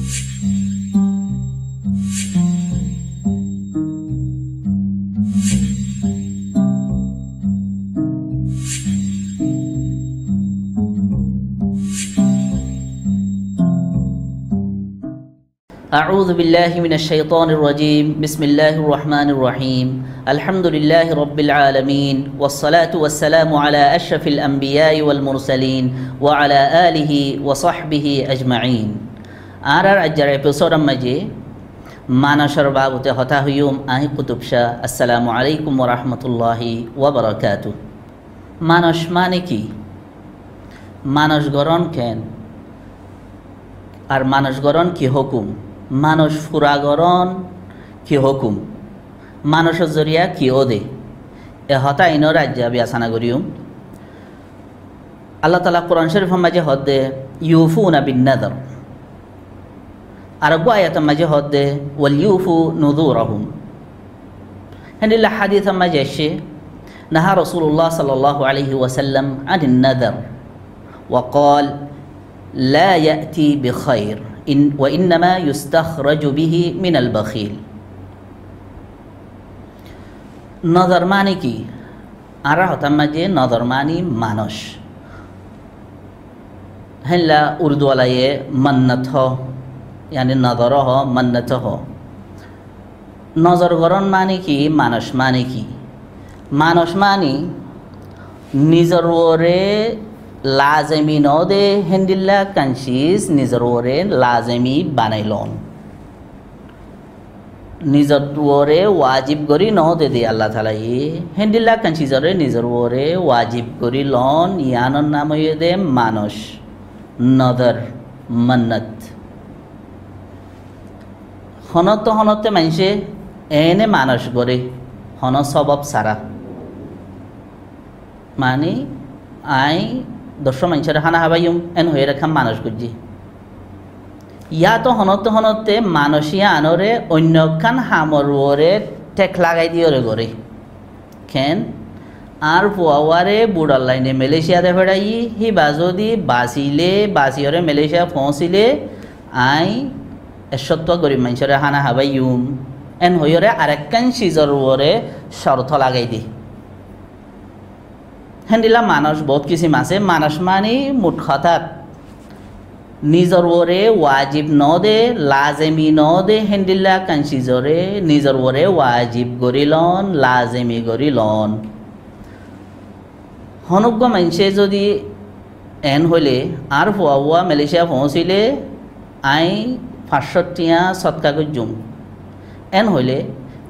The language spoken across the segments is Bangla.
أعوذ بالله من الشيطان الرجيم بسم الله الرحمن الرحيم الحمد لله رب العالمين والصلاة والسلام على أشرف الأنبياء والمرسلين وعلى آله وصحبه أجمعين آرار أجر episode مجي মানসর বাবতে হতা হইম আহি কুতুব শাহ আসসালামু আলাইকুম ওয়া রাহমাতুল্লাহি ওয়া বারাকাতুহু। মানস মানে কি? মানস গরণ কেন আর মানস গরণ কি হুকুম? মানুষ ফুরাগরণ কি হুকুম? মানুষের জরিয়া কি ওদে এ হতা ইনো রাজ্য বিয়াসানা করিম। আল্লাহ তাআলা কোরআন শরীফের মাঝে হদে ইউফুনা বিন নাযর, আর গো আয়াতের মাঝে হদে ওয়াল ইউফু নুযুরহুম। হেনিল্লা হাদিসের মাঝে এসে নাহা রাসূলুল্লাহ সাল্লাল্লাহু আলাইহি ওয়াসাল্লাম আনিন নাযর ওয়া ক্বাল লা ইয়াতি বিখাইর وإنما يستخرج به من البخيل। নজর মানে কি? আর হতাম মাঝে নজর মানে মানুষ হেলা উর্দু আলায়ে মন্নত হ यानी নজর হ মন্নত হ। নজর গরণ মানে কি? মানুষ মানে কি? মানুষ মানে নিজর ওরে লাজমি ন দে হেন্দিল্লা কনসিস নিজর ওরে লাজমি বানাইলন, নিজর ওরে ওয়াজিব করি ন দে দে আল্লাহ তাআলা হেন্দিল্লা কনসিসরে নিজর ওরে ওয়াজিব করি লন। ইয়ানোর নাম হয়ে দে মানুষ, নদর, মন্নত। হনতে হনতে মানুষে এনে মানুষ করে হন স্বভাব সারা মানে আই দশ মানুষের হানা হাবাইম এন হয়ে রাখাম মানুষ গুজি। ইয়া তো হনতে হনতে মানুষিয়া আনরে অন্য খান হামরে টেক লাগাই দিয়ে গড়ে খেন আর ফুয়ারে বুড়ার লাইনে মালয়েশিয়াতে ফেরাই হিবা যদি বাঁচিলে বাঁচিরে মালয়েশিয়া পৌঁছিলে আই এসত্ব গরিব মানুষের হানা হাবাইম এন হইরে আরেকখান সিজর ওরে শর্ত লাগাই দি। হেন্দিলা মানুষ বহুত কিসিম আছে। মানুষ মানে মুঠ কথাত নিজর ওরে ওয়াজিব ন দে লাজেমি ন দে হেন্দিলা কানসিজরে নিজর ওরে ওয়াজিব গরিলন লাজেমি গরিলন। হনুজ্ঞ মানুষে যদি এন হইলে আর ফুয়া মালয়েশিয়া পৌঁছিলে আই 500 টিয়া সৎকা গুজুম এন হইলে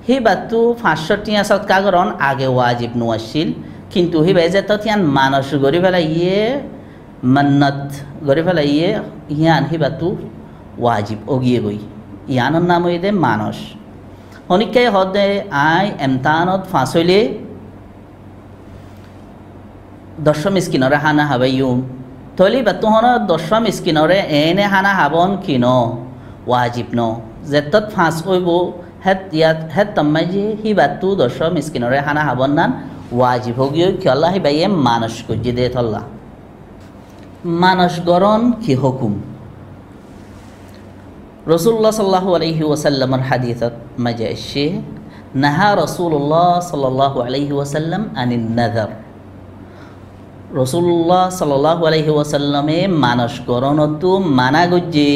সেই বাতটো 500 টিয়া সৎকা গরণ আগে ওয়াজিব নোয়াছিল, কিন্তু হি বাইজে তো ইয়ান মানুষ গড়ি ফেলা ইয়ে মন্নত গড়ি ফেলা ইয়ে ইয়ান হি বাতু ওয়াজিব ওগিয়ে গই। ইয়ানোর নাম হয়ে দে মানুষ। হনিকাই হদে আই এমতানত ফাঁসইলে 10 মিসকিনরে হানা হাবাইম তলি বাতু হন 10 মিসকিনরে এনে হানা হাবন কিন ওয়াজিব ন যেতত ফাঁস হইব হেত ইয়াত হেত তম্মাজি হি বাতু 10 মিসকিনরে হানা হাবন নান ওয়াজিব হোগিও কি আল্লাহ বাইয়ে মানুষ কুজি দে থল্লা। মানুষ গরণ কি হুকুম? রাসূলুল্লাহ সাল্লাল্লাহু আলাইহি ওয়াসাল্লামের হাদিসত মাঝে এসে নাহা রাসূলুল্লাহ সাল্লাল্লাহু আলাইহি ওয়াসাল্লাম আনিন নাযর। রাসূলুল্লাহ সাল্লাল্লাহু আলাইহি ওয়াসাল্লামে মানুষ গরণতো মানা গজ্জে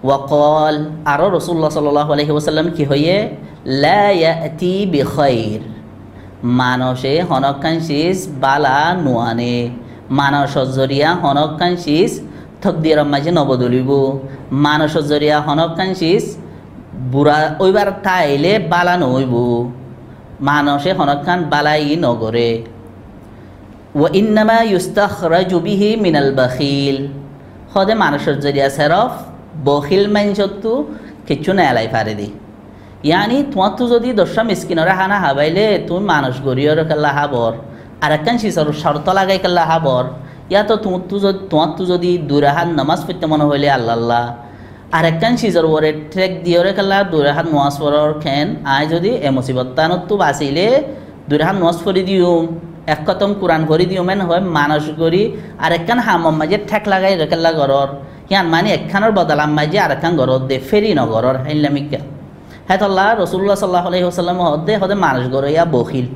ওয়া ক্বাল আর রাসূলুল্লাহ সাল্লাল্লাহু আলাইহি ওয়াসাল্লাম কি হয়ে লা ইয়াতি বিখাইর। মানুষে হনকানশিস বালা নোয়ানে, মানুষের জরিয়া হনকানশিস তকদির মাঝে নবদলিব, মানুষের জরিয়া হনকানশিস বুড়া ওইবার তাইলে বালা নইব, মানুষে হনকান বালাই নগরে। ওয়া ইন্নামা ইউস্তাখরাজু বিহি মিনাল বাখিল। হদে মানুষের জরিয়া সেরফ বখিল মানসত্তু কিছু নেলাই পারে দি। ইয়ানি তোমার তো যদি 10 মিসকিনরে হানা হাবাইলে তুমি মানুষ গড়িয়র কাল্লা হাবর আর একখান শিশর শর্ত লাগাই কাল্লা হাবর। ইয়া তো তোমার তো যদি দুরাহাত নামাজ পড়তে মনে হইলে আল্লাহ আল্লাহ আর একখান শিশর ওরে ট্রেক দিয়রে কাল্লা দুরাহাত নামাজ পড়ার খেন আয় যদি এ মুসিবতানত তো বাঁচিলে দুরাহাত নামাজ পড়ি দিউম এক কতম কোরআন ভরি দিউম এন হয় মানুষ গড়ি আর একখান হামম মাঝে ঠেক লাগাই রেকাল্লা গড়র ইয়ান মানে একখানের বদলাম মাঝে আর একখান গরত দে ফেরি নগরর হাইলামিকা হেতল্লা রসুল্লাহ সাল্লাহ আলহি ওসাল্লাম হদে হদে মানুষ গর ইয়া বখিল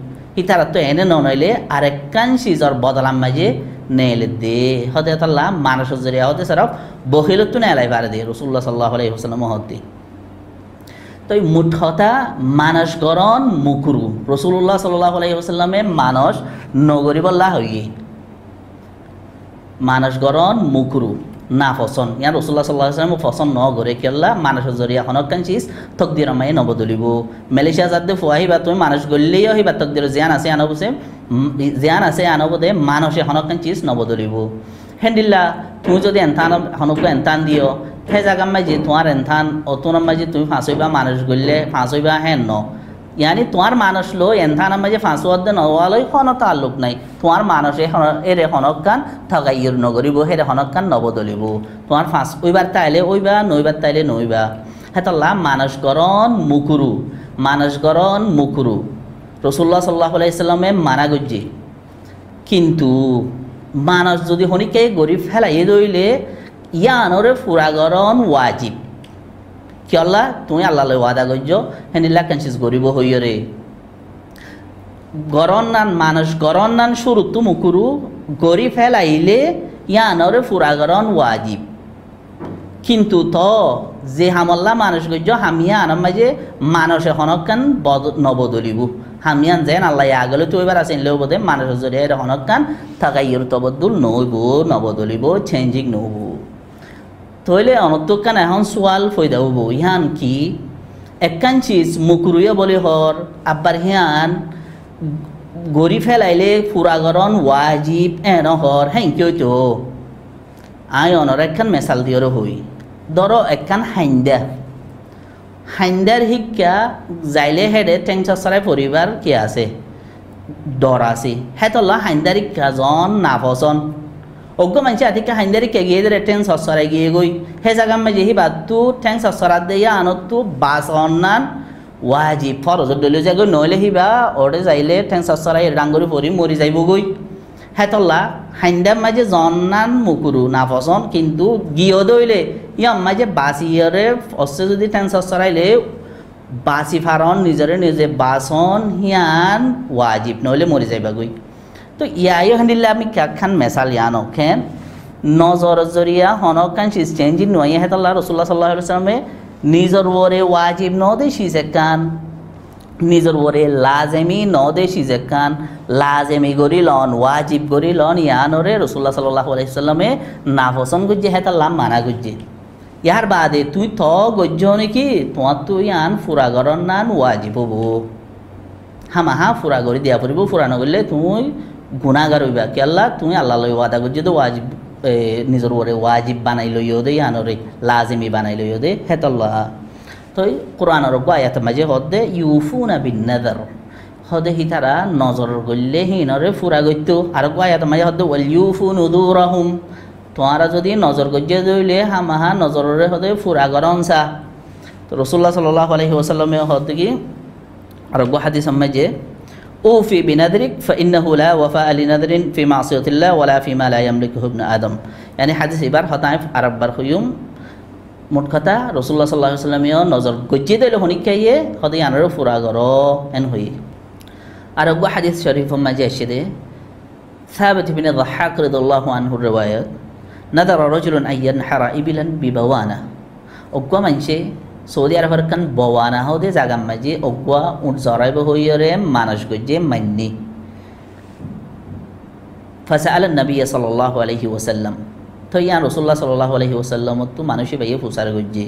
ইতারা তো এনে নইলে আর একখান সিজর বদলাম মাঝে নেলে দে হদে হেতল্লা মানুষের জরিয়া হদে সারফ বখিলত তো নেলাই পারে দে রসুল্লাহ সাল্লাহ আলহি ওসাল্লাম হদে তো এই মুঠতা মানস গরণ মুকুরু রসুল্লাহ সাল্লাহ আলহি ওসাল্লামে মানস নগরী বল্লা হইয়ে মানস গরণ মুকুরু না ফসন ইয়ান রসুল্লাহ সাল্লাহ আসলাম ফসন ন গরে কেল্লা মানুষের জরিয়া হনকান চিজ তকদির আমায় নবদলিব মালয়েশিয়া যাতে ফুয়াহিবা তুমি মানুষ গললেই হইবা তকদির জিয়ান আছে আনবসে জিয়ান আছে আনবদে মানুষে হনকান চিজ নবদলিব হেন্দিল্লা তুমি যদি এনথান হনক এনথান দিও সেই জায়গা মাঝে তোমার এনথান অতন মাঝে তুমি ফাঁসইবা মানুষ গললে ফাঁসইবা হেন ন ইয়ানি তোমার মানুষ লো এনথানের মাঝে ফাঁসু অর্ধে নওয়ালই কোনো তাল্লুক নাই তোমার মানুষ এরে হনকান ঠগাইয়ের নগরিব হেরে হনকান নবদলিব তোমার ফাঁস ওইবার তাইলে ওইবা নইবার তাইলে নইবা হেতল্লা মানস গরণ মুকুরু মানস গরণ মুকুরু রসুল্লাহ সাল্লাহ আলাইসাল্লামে মানা গজ্জি কিন্তু মানুষ যদি হনিকে গরিব ফেলাই দইলে ইয়ানরে ফুরাগরণ ওয়াজিব কি আল্লাহ তুমি আল্লাহ ওয়াদা করছ হেনিলা কনসিস গরিব হইরে গরণ নান মানুষ গরণ নান শুরু তু মুকুরু গরিব ফেলাইলে ইয়ানরে ফুরাগরণ ওয়াজিব কিন্তু তো যে হামল্লা মানুষ করছ হামিয়া আনার মাঝে মানুষে হনকান নবদলিব হামিয়ান যেন আল্লাহ আগলে তো এবার আসেন লেও বোধে মানুষের জরিয়া হনকান থাকাইয়ের তবদুল নইব নবদলিব চেঞ্জিং নব তইলে অনন্তকান এখন সোয়াল ফয়দা হব ইহান কি একখান চিজ মুকুরুয়ে বলে হর আব্বার হিয়ান গড়ি ফেলাইলে ফুরাগরণ ওয়াজিব এন হর হ্যাঁ কেউ তো আই অনর একখান মেসাল দিয়র হই ধরো একখান হাইন্দার শিক্ষা যাইলে হেডে টেংসরাই পরিবার কি আছে ডর আছে হেতল্লা হাইন্দার শিক্ষা জন নাফসন অজ্ঞ মানুষ আতিকা হাইন্দারি কে গিয়ে দে টেন সসরাই গিয়ে গই হে জায়গা মাঝে হি বাদ তু ঠ্যাং সসরাত দিয়া আনত তু বাস অন্নান ওয়াজিব ফরজ ডলে যাগো নইলে হিবা ওরে যাইলে ঠ্যাং সসরাই ডাঙ্গরি পরি মরি যাইব গই হেতল্লা হাইন্দার মাঝে জন্নান মুকুরু নাফসন কিন্তু গিয়ে দইলে ইয়াম মাঝে বাসিয়রে অস্তে যদি ঠ্যাং সসরাইলে বাসি ফারন নিজরে নিজে বাসন হিয়ান ওয়াজিব নইলে মরি যাইবা গই তো ইয়াই হান্দিল্লা আমি কাখান মেসাল ইয়ানো খেন নজর জরিয়া হনকান সিস চেঞ্জিং নয় হেতাল্লাহ রসুল্লাহ সাল্লাহ সাল্লামে নিজর ওরে ওয়াজিব ন দে সিজে কান নিজর ওরে লাজেমি ন দে সিজে কান লাজেমি গরি লন ওয়াজিব গরি লন ইয়ানরে রসুল্লাহ সাল্লাহ আলাইসাল্লামে নাফসন গুজ্জে হেতাল্লাহ মানা গুজ্জে ইয়ার বাদে তুই থ গজ্জ নাকি তোমার তুই আন ফুরাগরণ নান ওয়াজিব হবো হামাহা ফুরা গড়ি দিয়া পড়ব ফুরা নগরলে তুই গুণাগার হইবা কি আল্লাহ তুমি আল্লাহ লই ওয়াদা করছি তো ওয়াজিব নিজের ওরে ওয়াজিব বানাই লইও দে আনরে লাজিমি বানাই লইও দে হেতল্লাহ তো কোরআনের আয়াত মাঝে হদে ইউফুনা বিন নাযার হদে হিতারা নজর গললে হিনরে ফুরা গইতো আর আয়াত মাঝে হদে ওয়াল ইউফু নুদুরাহুম তোমারা যদি নজর গজ্জে দইলে হামাহা নজররে হদে ফুরা গরনসা তো রাসূলুল্লাহ সাল্লাল্লাহু আলাইহি ওয়াসাল্লামে হদে কি আর হাদিস মাঝে أوفي بنذرك فإنه لا وفاء لنذر في معصية الله ولا فيما لا يملكه ابن آدم يعني حديث إبار خطائف عرب برخيوم متكتا رسول الله صلى الله عليه وسلم نظر قجد له هنيكيه خدي عن رفورا غرا انهي عرب حديث شريف ما جاشده ثابت بن الضحاك رضي الله عنه الرواية نذر رجل أن ينحر إبلا ببوانة أقوى من شيء সৌদি আরবের কান বওয়ানা হদে জাগাম মাঝে অগুয়া উঠ জরাইব হইরে মানুষ গজ্জে মান্নি ফাসাআল নবী সাল্লাল্লাহু আলাইহি ওয়াসাল্লাম তো ইয়া রাসূলুল্লাহ সাল্লাল্লাহু আলাইহি ওয়াসাল্লাম তো মানুষে বাইয়ে ফুসার গজ্জে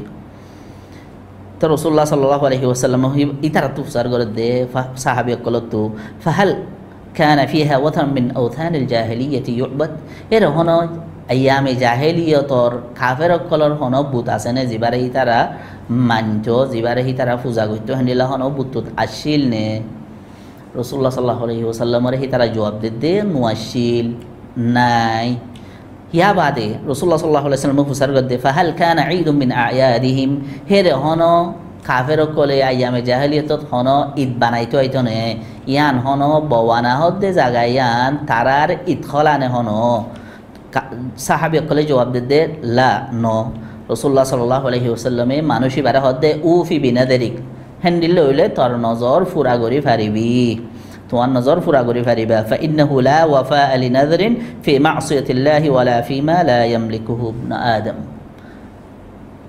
তো রাসূলুল্লাহ সাল্লাল্লাহু আলাইহি ওয়াসাল্লাম ইতারা তো ফুসার করে দে সাহাবী কলতো ফাহাল কানা ফিহা ওয়াথান মিন আওথানিল জাহিলিয়াতি ইউবাদ এর হন আয়ামে জাহেলিয়তর কাফের কলর হন বুত আছে নে জিবারে ইতারা মানছ জিবারে হিতারা পূজা করতো হেন্দিলা হন বুতুত আসিল নে রাসূলুল্লাহ সাল্লাল্লাহু আলাইহি ওয়াসাল্লামের হিতারা জবাব দে মুআশিল নাই ইয়া বাদে রাসূলুল্লাহ সাল্লাল্লাহু আলাইহি ওয়াসাল্লাম ফুসার গদে ফাহাল কানা ঈদুম মিন আয়াদিহিম হেরে হন কাফের কলে আয়ামে জাহেলিয়তত হন ঈদ বানাইতো আইতো নে ইয়ান হন বওয়ানা হদে জাগা ইয়ান তারার ঈদ খলানে হন সাহাবি অকলে জবাব দিতে লা ন রসুল্লাহ সাল্লাল্লাহু আলাইহি ওয়াসাল্লামে মানুষই বারা হদে উফি বিনাদেরিক হ্যান্ডিল হইলে তোর নজর ফুরা করি ফারিবি তোমার নজর ফুরা করি ফারিবা ফাইন্নাহু লা ওয়াফা লিনাযরিন ফি মাসিয়াতিল্লাহি ওয়ালা ফিমা লা ইয়ামলিকুহু ইবনু আদম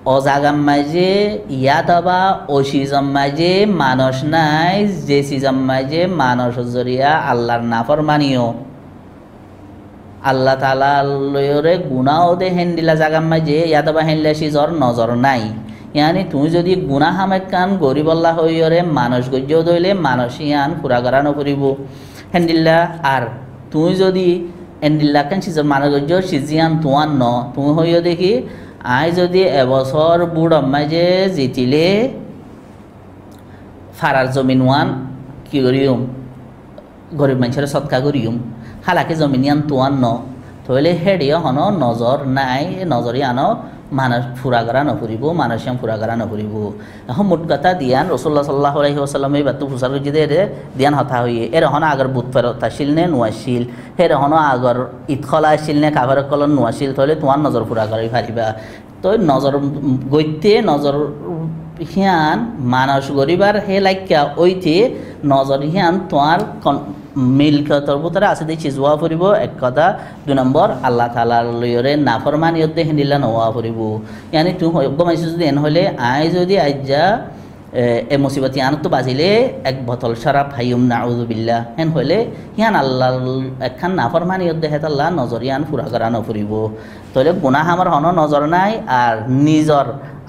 অজাগাম মাঝে ইয়াতাবা ওসিজম মাঝে মানুষ নাই যে সিজম মাঝে মানুষ জরিয়া আল্লাহর নাফরমানিও আল্লাহ তাআলা লয়রে গুনাহ দে হেন্দিলা জাগাম মাঝে ইয়াতাবা হেনলে সিজর নজর নাই ইয়ানি তুমি যদি গুনাহ হামেক কান গরিব আল্লাহ হইরে মানুষ গজ্য দইলে মানুষ ইয়ান পুরা করানো করিব হেন্দিল্লা আর তুমি যদি হেন্দিল্লা কান সিজর মানুষ গজ্য সিজিয়ান তোমার ন তুমি হইও দেখি আই যদি এবছর বুড় মাঝে জিতিলে ফারার জমিন ওয়ান কি করিম গরিব মানুষের সৎকা করিম হালাকে জমিনিয়ান তোয়ান ন তাহলে হেডিও হন নজর নাই নজরে আনো মানুষ ফুরা করা নফুরিব মানুষ ফুরা করা নফুরিব এখন মোট কথা দিয়ান রসুল্লাহ সাল্লাল্লাহু আলাইহি ওয়াসাল্লাম এই বাতু ফুসার যদি দিয়ান হতা হইয়ে এর হন আগর বুধ ফেরত আসিল নে নোয়াশিল হের হন আগর ইতখলা আসিল নে কাভার কলন নোয়াশিল তাহলে তোমার নজর ফুরা করাই পারিবা তো নজর গইতে নজর হিয়ান মানুষ গরিবার হে লাইকা ওইতে নজর হিয়ান তোমার মিলকতর ভিতরে আছে দেখি জোয়া ফুরিব এক কথা 2 নম্বর আল্লাহ তাআলার লয়রে নাফরমানিয়ত দে হিন্দিলা নোয়া ফুরিব ইয়ানি তুমি গমাইছো যদি এন হলে আই যদি আইজা এ মুসিবতি আনত বাজিলে এক বোতল শরাব হাইয়ুম নাউযুবিল্লাহ হেন হলে হিয়ান আল্লাহ একখান নাফরমানিয়ত দে হেত আল্লাহ নজরিয়ান ফুরা করা নফুরিব তাহলে গুনাহ আমার হন নজর নাই আর নিজর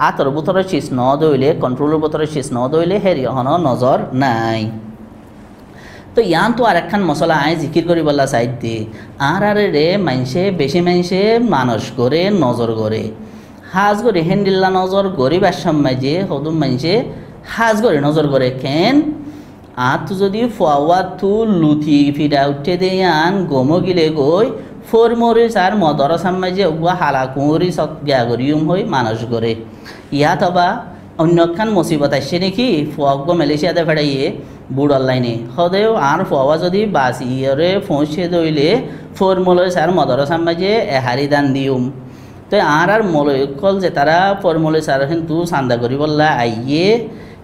আতর ভিতরে চিজ ন দইলে কন্ট্রোলের ভিতরে চিজ ন দইলে হেরি হন নজর নাই তো ইয়ান তো আর একখান মশলা আয় জিকির করি বললা সাইড দিয়ে আর রে মাইনসে বেশি মাইনসে মানুষ করে নজর করে হাজ করে হেন্ডিল্লা নজর গরিবার সময় যে হদুম মাইনসে হাজ করে নজর করে কেন আর তু যদি ফুয়া তু লুথি ফিরা উঠে দে আন গমো গিলে গই ফরমরি সার মদর সময় যে ওগুয়া হালা কুঁড়ি সব গা করিম হই মানুষ করে ইয়াত হবা অন্যখান মুসিবত আসছে নাকি ফুয়া মালয়েশিয়াতে ফেড়াইয়ে বুড়ার লাইনে সদেও আর ফুয়া যদি বাসিরে পৌঁছে দইলে ফরমলয় সার মদর সামাজে এহারি দান দিউম তো আর মলয়কল যে তারা ফরমলয় সার কিন্তু চান্দা করি বললা আইয়ে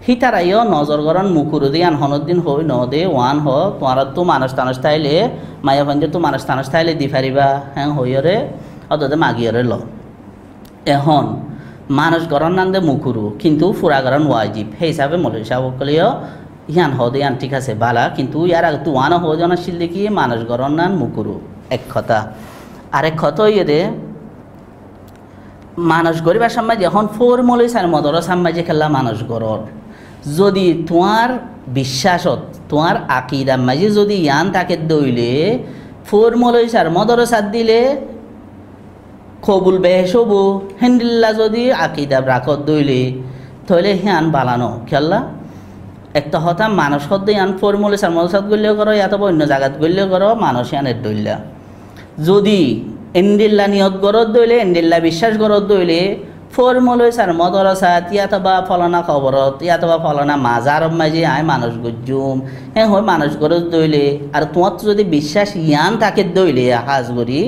হিতারাইও নজর গরণ মুখুরু দিয়ে আনহনের দিন হই ন দে ওয়ান হ তোমার তো মানুষ টানুষ তাইলে মায়া ভাঞ্জে তো মানুষ টানুষ তাইলে দি পারিবা হ্যাঁ হইরে অদে মাগিয়রে ল এখন মানুষ গরণ নান দে মুখুরু কিন্তু ফুরা গরণ ওয়াজিব সেই হিসাবে মলয় সাহেবকলেও ইয়ান হদে ইয়ান ঠিক আছে বালা কিন্তু ইয়ার আগে তো ওয়ান হয়ে জানা ছিল দেখি মানুষ গরণ নান মুখুরু এক কথা আরেক কথা ইয়ে দে মানুষ গরিবার সময় যখন ফরমলয় সার মদর সামাজে খেলা মানুষ গরর যদি তোমার বিশ্বাসত তোমার আকিদার মাঝে যদি ইয়ান তাকে দইলে ফরমলয় সার মদর সার দিলে কবুল বেহেস হবো হেন্দিল্লা যদি আকিদা রাখত দইলে তাহলে হিয়ান বালানো খেললা একটা হতা মানুষ হদ্দে ইয়ান ফরমলয় সার মদর সার গড়লেও করো ইয়াত অন্য জায়গাত গড়লেও করো মানুষ ইয়ানের দইলা যদি এন্ডিল্লা নিয়ত গরত দইলে এন্ডিল্লা বিশ্বাস গরত দইলে ফরমলয় সার মদরসাত ইয়াতবা ফলনা খবরত ইয়াতবা ফলনা মাজার মাঝে আয় মানুষ গজ্জুম হ্যাঁ হয় মানুষ গরত দইলে আর তোমার যদি বিশ্বাস ইয়ান তাকে দইলে হাজ করি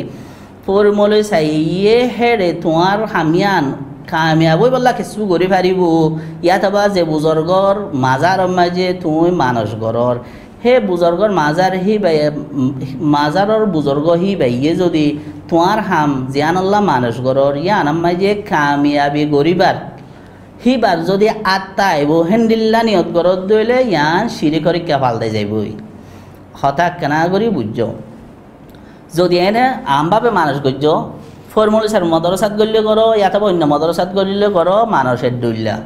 ফরমলয় চাইয়ে হেরে তোমার হামিয়ান কামিয়াবই বললা কিছু করে পারিব ইয়াতবা যে বুজর্গর মাজার মাঝে তুমি মানুষ গরর হে বুজর্গর মাজার হি মাজারর বুজর্গ হি বাইয়ে যদি তোমার হাম জিয়ানল্লাহ মানুষ গরর ইয়ান আম্মাই যে কামিয়াবি গরিবার হিবার যদি আত্মা আইব হেন্দিল্লা নিয়ত গরত দইলে ইয়ান সিঁড়ি করে কেফাল দে যাইবই হঠাৎ কেনা করি বুঝছ যদি এনে আমভাবে মানুষ গজ্য ফরমুল সার মদরসাত গড়লে করো ইয়াতে অন্য মদরসাত গড়লে করো মানুষের দইল্লা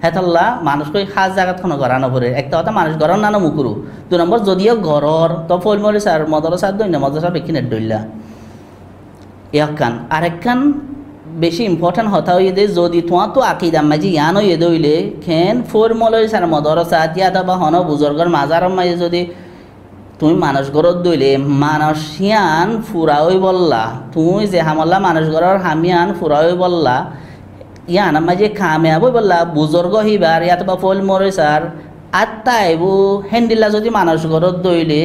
হেতল্লা মানুষকে খাস জায়গাত কোনো গড়ানো পড়ে একটা কথা মানুষ গরম নানো মুকুরু 2 নম্বর যদিও ঘরর তো ফলমূল সার মদরসাত দইন্য মদরসা বেকিনের দইল্লা একখান আরেকখান বেশি ইম্পর্টেন্ট হতা হয়ে দে যদি তোমার তো আকিদার মাঝে ইয়ান হয়ে দইলে খেন ফরমূল সার মদরসাত ইয়াত বা হন বুজর্গর মাজার মাঝে যদি তুমি মানুষ গরত দইলে মানুষ ইয়ান ফুরাওই বললা তুমি যে হামল্লা মানুষ গরর হামিয়ান ফুরাওই বললা ইয়ান মাঝে কামিয়াবই বললা বুজর্গ হিবার ইয়াত বা ফল মরে সার আত্মা আইব হেন্দিল্লা যদি মানুষ গরত দইলে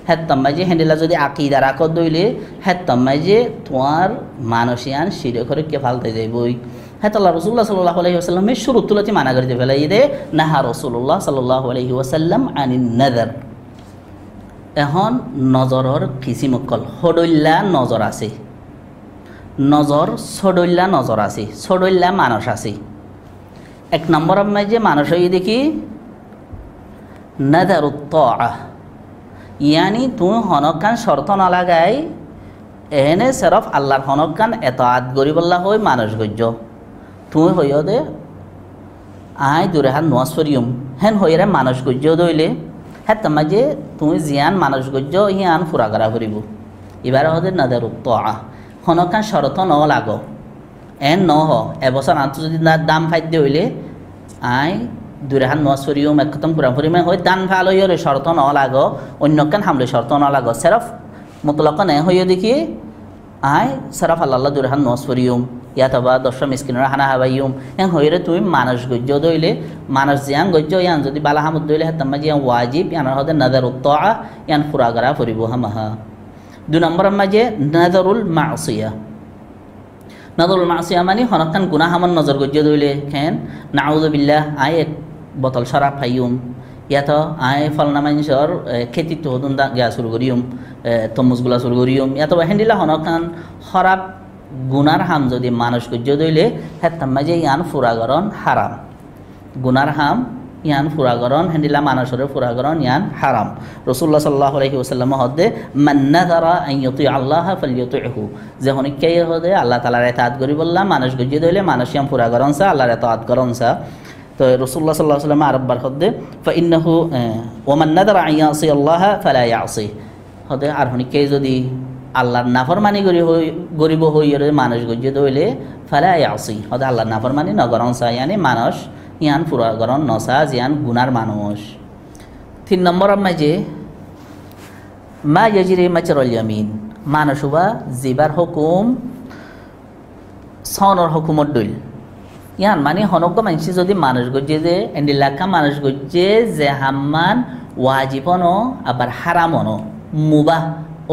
হেত্তম মাঝে হেন্ডিলা যদি আকিদা রাখত দইলে হেত্তম মাঝে তোমার মানসিয়ান শিরে করে কে ফালতে যাইবই হেতল্লাহ রসুল্লাহ সাল্লাহ আলহি আসাল্লামের শুরু তুলতে মানা করিতে ফেলাই দে নাহা রসুল্লাহ সাল্লাহ আলহি ওয়াসাল্লাম আনি নাদার। এখন নজরের কিসিমকল হডল্লা নজর আছে, নজর ছডল্লা নজর আছে, ছডল্লা মানুষ আছে। এক নম্বরের মাঝে মানুষ হয়ে দেখি নাদারুত তাআ, ইয়ানি তুমি হনকান শর্ত নালাগাই এহেনে সেরফ আল্লাহর হনকান এতাআত গরিবল্লা হই মানুষ গজ্য তুমি হইয় দে আই দূরে হাত নোয়াজ ফরিয়ম হেন হইরে মানুষ গজ্য দইলে হ্যাঁ মাঝে তুমি জিয়ান মানুষ গজ্য হিয়ান ফুরা করা করিব। এবার হদে নাদারুত তাআ হনকান শরত ন লাগ এন ন হ এবছর আনতো যদি দাম ফাইদ্য হইলে আই দূরে হাত নোয়াজ ফরিয়ম একদম পুরা ফরিমে হয় দান ভাল হইরে শরত ন লাগ অন্যকান হামলে শরত ন লাগ সেরফ মতলকান এ হইয় দেখি আই সেরফ আল্লাহ দূরে হাত নোয়াজ ফরিয়ম ইয়াতবা দশম মিসকিনের হানা হাবাইম এন হইরে তুমি মানুষ গজ্য দইলে মানুষ জিয়ান গজ্য ইয়ান যদি বালা হামুদ দইলে হেতাম মাঝে ইয়ান ওয়াজিব ইয়ানোর হদে নাদারুত তাআ ইয়ান ফুরা করা ফরিব হামাহা। দুই নম্বরের মাঝে নাদারুল মাসিয়া, নাদারুল মাসিয়া মানে হনকান গুনাহ হামন নজর গজ্য দইলে খেন নাউযু বিল্লাহ আই এক বোতল শরাব খাইম ইয়াত আই ফলনা মানুষের খেতি তো হদুন গিয়া শুরু করিম তমুজগুলা শুরু করিম ইয়াতবা হেন্দিলা হনকান খরাব গুনার হাম যদি মানুষ গজ্য দইলে হেতাম মাঝে ইয়ান ফুরাগরণ হারাম, গুনার হাম ইয়ান ফুরাগরণ হেন্দিলা মানুষের ফুরাগরণ ইয়ান হারাম। রসুল্লাহ সাল্লাল্লাহু আলাইহি ওয়াসাল্লাম হদে মান নাযারা আন ইউতি আল্লাহ ফালইউতিহু, যে হনিকে হদে আল্লাহ তাআলার ইতাআত করি বললা মানুষ গজ্য দইলে মানুষ ইয়ান ফুরাগরণ সা আল্লাহর ইতাআত করন সা। তো রসুল্লাহ সাল্লাল্লাহু আলাইহি ওয়াসাল্লাম আরবার হদে ফাইন্নাহু ওয়া মান নাযারা আন ইয়াসি আল্লাহ ফালা ইয়াসি, হদে আর হনিকে যদি আল্লাহর নাফরমানি গরিব হইরে মানুষ গজ্য দইলে ফালা ইয়াসি হদে আল্লাহর নাফরমানি নগরণ সা ইয়ানি মানুষ ইয়ান ফুরাগরণ নসা জিয়ান গুনার মানুষ। তিন নম্বরের মাঝে মা ইয়াজরি মাজরাল ইয়ামিন, মানুষ বা জিবার হুকুম সনর হুকুমত দইল ইয়ান মানে হনক মানসি যদি মানুষ গজ্জে যে এন্ডিলাকা মানুষ গজ্জে যে হাম্মান ওয়াজিবনো আবার হারামনো মুবাহ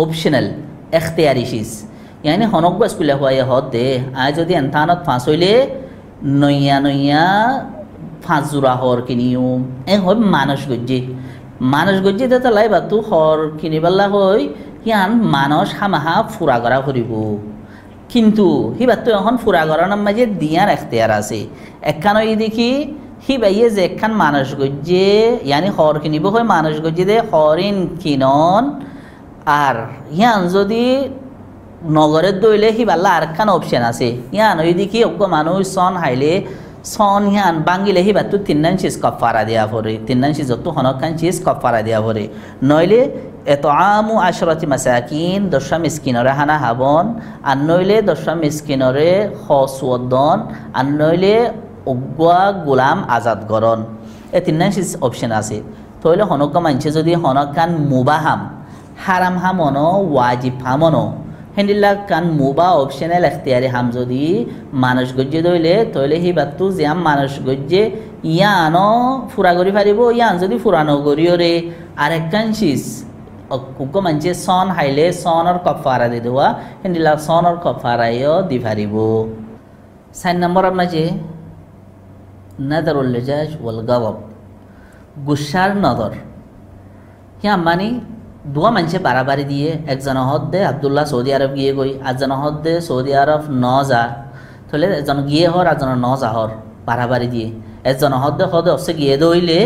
অপশনাল এখতিয়ারি শিস ইয়ানি হনক স্কুলে হওয়াই হদ দে আয় যদি এনথানত ফাঁস হইলে নইয়া নইয়া ফাঁস জোড়া হর কিনিও এ হয় মানুষ গজ্জে তো লাইবা তো হর কিনিবাল্লা হই ইয়ান মানুষ হামাহা ফুরা করা ফুরিব কিন্তু হিবার তো এখন ফুরা করার মাঝে দিয়ার এখতিয়ার আছে একখান ওই দেখি হি বাইয়ে যে একখান মানুষ গজ্জে ইয়ানি হর কিনিব হয় মানুষ গজ্জে দে হরিন কিনন আর ইয়ান যদি নগরের দইলে হিবাল্লা আর একখান অপশন আছে ইয়ান ওই দেখি অজ্ঞ মানুষ সন হাইলে সন ইয়ান বাঙ্গিলে হিবার তো তিন্নান চিজ কফারা দেওয়া পড়ে তিন্নান চিজ তো হনখান চিজ কফারা দেওয়া পড়ে নইলে এত আমু আশরাতি মাসাকিন দশা মিসকিনরে হানা হাবন আর নইলে দশা মিসকিনরে হসওদন আর নইলে অজ্ঞা গোলাম আজাদ গরন এ তিন্নান চিজ অপশন আছে তইলে হনকা মানছে যদি হনকান মুবাহাম হারাম হামনো ওয়াজিব হামনো হেন্ডিল্লা কান মুবা অপশনাল এখতিয়ারি হাম যদি মানুষ গজ্জে দইলে তইলে হি বাতু জিয়াম মানুষ গজ্জে ইয়ানো ফুরা করি পারিব ইয়ান যদি ফুরানো করিওরে আর একখান চিজ কুক মানছে সন হাইলে সনর কফারা দি দেওয়া হেন্ডিল্লা সনর কফারাইও দি পারিব। 4 নম্বরের মাঝে নাদারুল লিজাজ ওয়াল গাদাব, গুসার নজর ইয়া মানে দুয়া মানুষে বাড়াবাড়ি দিয়ে একজন হদ দে আবদুল্লাহ সৌদি আরব গিয়ে গই আরজন হদ দে সৌদি আরব ন যা তাহলে একজন গিয়ে হর আরজন ন যা হর বাড়াবাড়ি দিয়ে একজন হদ দে হদে অবশ্যই গিয়ে দইলে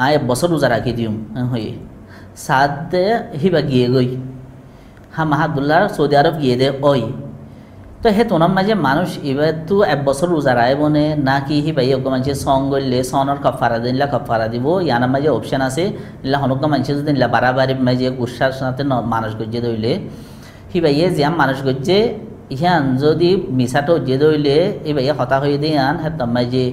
আয় বছর রোজা রাখি দিম হয়ে সাত দে হিবা গিয়ে গই হা আবদুল্লাহ সৌদি আরব গিয়ে দে ওই তো হে তোনার মাঝে মানুষ এবার তো এক বছর রোজা রায় বনে না কি হি ভাই অজ্ঞ মানুষে সং গড়লে সনর কফারা দিন কফারা দিব ইয়ানার মাঝে অপশন আছে ইলা হনজ্ঞ মানুষে যদি নিলা বাড়াবাড়ি মাঝে গুসার সাথে মানুষ গজ্জে দইলে হি ভাইয়ে জিয়াম মানুষ গজ্জে ইয়ান যদি মিশাটো যে দইলে এই ভাইয়ে হতা হয়ে দিয়ে আন হ্যাঁ মাঝে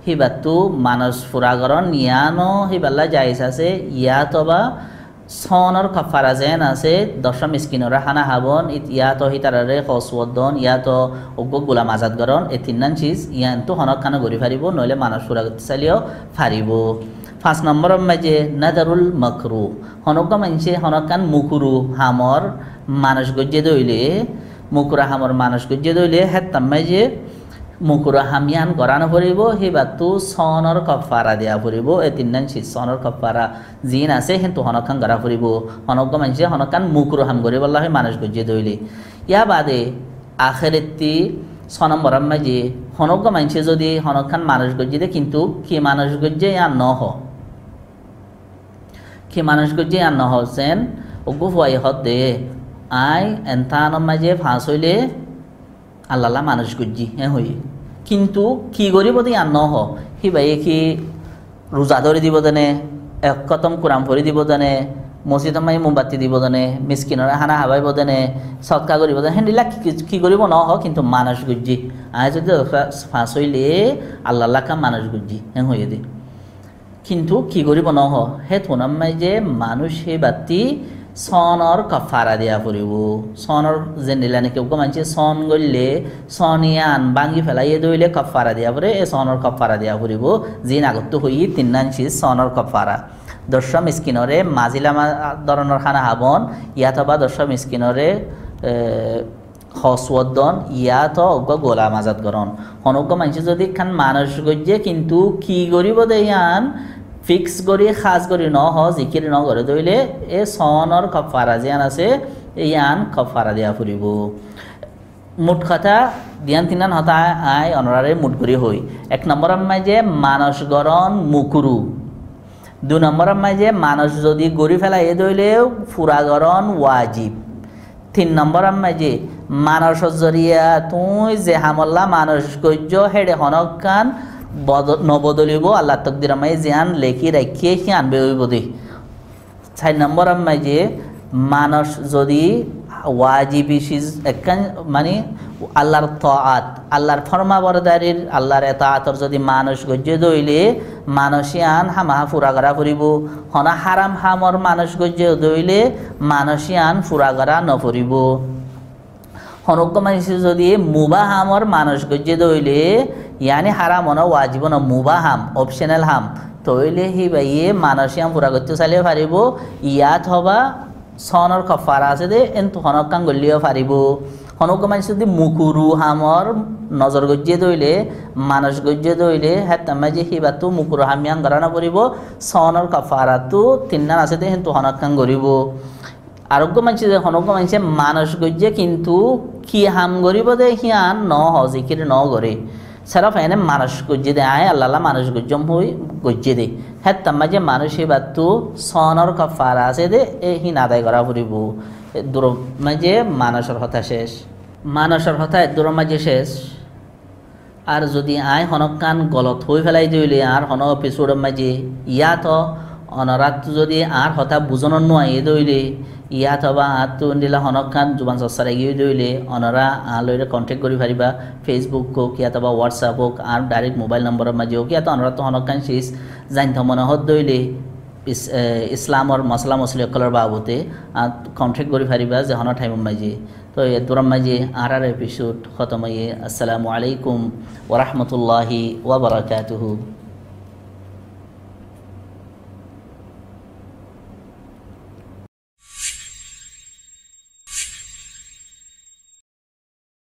হিবার তো মানুষ ফুরাগরণ ইয়ানো হিবাল্লা যাইস আছে ইয়াতবা সনর কাফারা যেন আছে দশম স্কিনরা খানা হাবন ইয়াতো হিতারে খসওদন ইয়াতো অজ্ঞ গোলাম আজাদ গরন এই তিননান চিজ ইয়ানতো হনক খানা গড়ি ফারিব নইলে মানুষ ফুরা করতে চাইলেও ফারিব 5 নম্বরের মাঝে নাদারুল মকরু হনক মানছে হনকান মুকুরু হামর মানুষ গজ্জে দইলে মুকুরা হামর মানুষ গজ্জে দইলে হেতাম মাঝে মুকুরা হামিয়ান গড়ানো পড়িব সেই বাতটো সনৰ কফাৰা দিয়া পড়িব এই তিননান চিজ সনৰ কফাৰা জিন আছে কিন্তু হনকান গড়া পড়িব হনক মানছে হনকান মুকুরু হাম গড়ি বলা হয় মানুষ গজ্জে দইলে ইয়া বাদে আখেরেতি 6 নম্বরের মাঝে হনক মানছে যদি হনকান মানুষ গজ্জে দে কিন্তু কি মানুষ গজ্জে ইয়া নহ কি মানুষ গজ্জে ইয়া নহ সেন ওগু ফুয়াই হদ দে আই এনতানোর মাঝে ফাঁস হইলে আল্লাহ মানুষ গজ্জি হ্যাঁ হই কিন্তু কি গরিব দি আর নহ সি ভাই কি রোজা ধরে দিব জানে এক কতম কোরআন পড়ি দিব জানে মসজিদ মাই মোমবাতি দিব জানে মিসকিনরা হানা হাবাইব জানে সৎকা করিব জানে হেন্দিলা কি করিব নহ কিন্তু মানুষ গজ্জি আয় যদি ফাঁস হইলে আল্লাহ কাম মানুষ গজ্জি হ্যাঁ হইয়ে দি কিন্তু কি করিব নহ হে থোনাম্মাই যে মানুষ হে বাতি সনৰ কফাৰা দিয়া পড়িব সনৰ জেন্দিলা নাকি মানছে সন গলে সনিয়ান ভাঙি ফেলাই দইলে কফারা দিয়া পড়ে এ সনৰ কফারা দিয়া পড়িব জিন আগত হই তিননান চিজ সনৰ কফারা দশম স্কিনরে মাজিলা ধরনের খানা হাবন ইয়াত বা দশম স্কিনরে হসওদন ইয়াত গোলাম আজাদ গরন হনক মানছে যদি খান মানুষ গজ্জে কিন্তু কি গরিব দেয়ান ফিক্স করি খাস করি ন হ জিকির ন করে দইলে এ সনৰ কফারা জিয়ান আছে ইয়ান কফারা দিয়া ফুরিব মুঠ কথা দিয়ান তিনান হতা আই অনরারে মুঠ করি হই 1 নম্বর আম্মাই যে মানস গরন মুকুরু 2 নম্বর আম্মাই যে মানুষ যদি গড়ি ফেলা এ দইলেও ফুরা গরন ওয়াজিব 3 নম্বর আম্মাই যে মানুষ জরিয়া তুই যে হামল্লা মানুষ গজ্জ হেডে হনক কান নবদলিব আল্লাহ তকদির আমায় জিয়ান লেখি রাখিয়ে সি আনবে হইব দে 4 নম্বর আমায় যে মানুষ যদি ওয়াজিবি একখান মানে আল্লাহর তাআত আল্লাহর ফরমাবরদারির আল্লাহর এতাআতর যদি মানুষ গজ্জে দইলে মানুষিয়ান হামা ফুরা করা ফুরিব হনা হারাম হামর মানুষ গজ্জে দইলে মানুষিয়ান ফুরা করা নফরিব হনক মানুষ যদি মুবাহামর মানুষ গজ্জে দইলে ইয়ানি হারাম না ওয়াজিব না মুবাহাম অপশনাল হাম তইলে হি বাইয়ে মানসিয়াম পুরা করতে চাইলে পারিব ইয়াত হবা সনৰ কফারা আছে দে এন্তু হনক কাং গলিও পারিব হনক মানুষ যদি মুকুরু হামর নজর গজ্জে দইলে মানুষ গজ্জে দইলে হেতামা যে হিবাতো মুকুরু হামিয়ান গরানা পড়িব সনৰ কফারাতো তিননান আছে দে এন্তু হনক কাং গরিব আরোগ্য মানুষ হনক মানুষে মানুষ গজ্জে কিন্তু কি হাম গরিব দে হিয়ান ন হজিকির ন গরে সারা ফাইনে মানুষ গজ্জে দে আয় আল্লাহ মানুষ গজ্জম হই গজ্জে দে হ্যাঁ তাম্মা যে মানুষ বাতু সনৰ কফারা আছে দে এ হি আদায় করা ফুরিব দূর মাঝে মানুষের হতা শেষ মানুষের হতা দূর মাঝে শেষ আর যদি আয় হনক কান গলত হয়ে ফেলাই দিলে আর হন পিছুর মাঝে ইয়াত অনরাত যদি আর হতা বুঝনৰ নোয়াই দইলে ইয়াত হবা আত দিলা হনক খান জুবান সসার এগিয়ে দইলে অনরা আলরে কন্টেক্ট করি পারিবা ফেসবুক হোক ইয়াত বা হোয়াটসঅ্যাপ হোক আর ডাইরেক্ট মোবাইল নম্বরের মাঝে হোক ইয়াত অনরা তো হনক খান শেষ জানতে মনে হত দইলে ইসলামর মশলা মছলি সকলের বাবতে কন্টেক্ট করি পারিবা যে হন টাইমের মাঝে তো এর দূরের মাঝে আর এপিসোড খতম হয়ে আসসালামু আলাইকুম ওয়া রাহমাতুল্লাহি ওয়া বারাকাতুহু।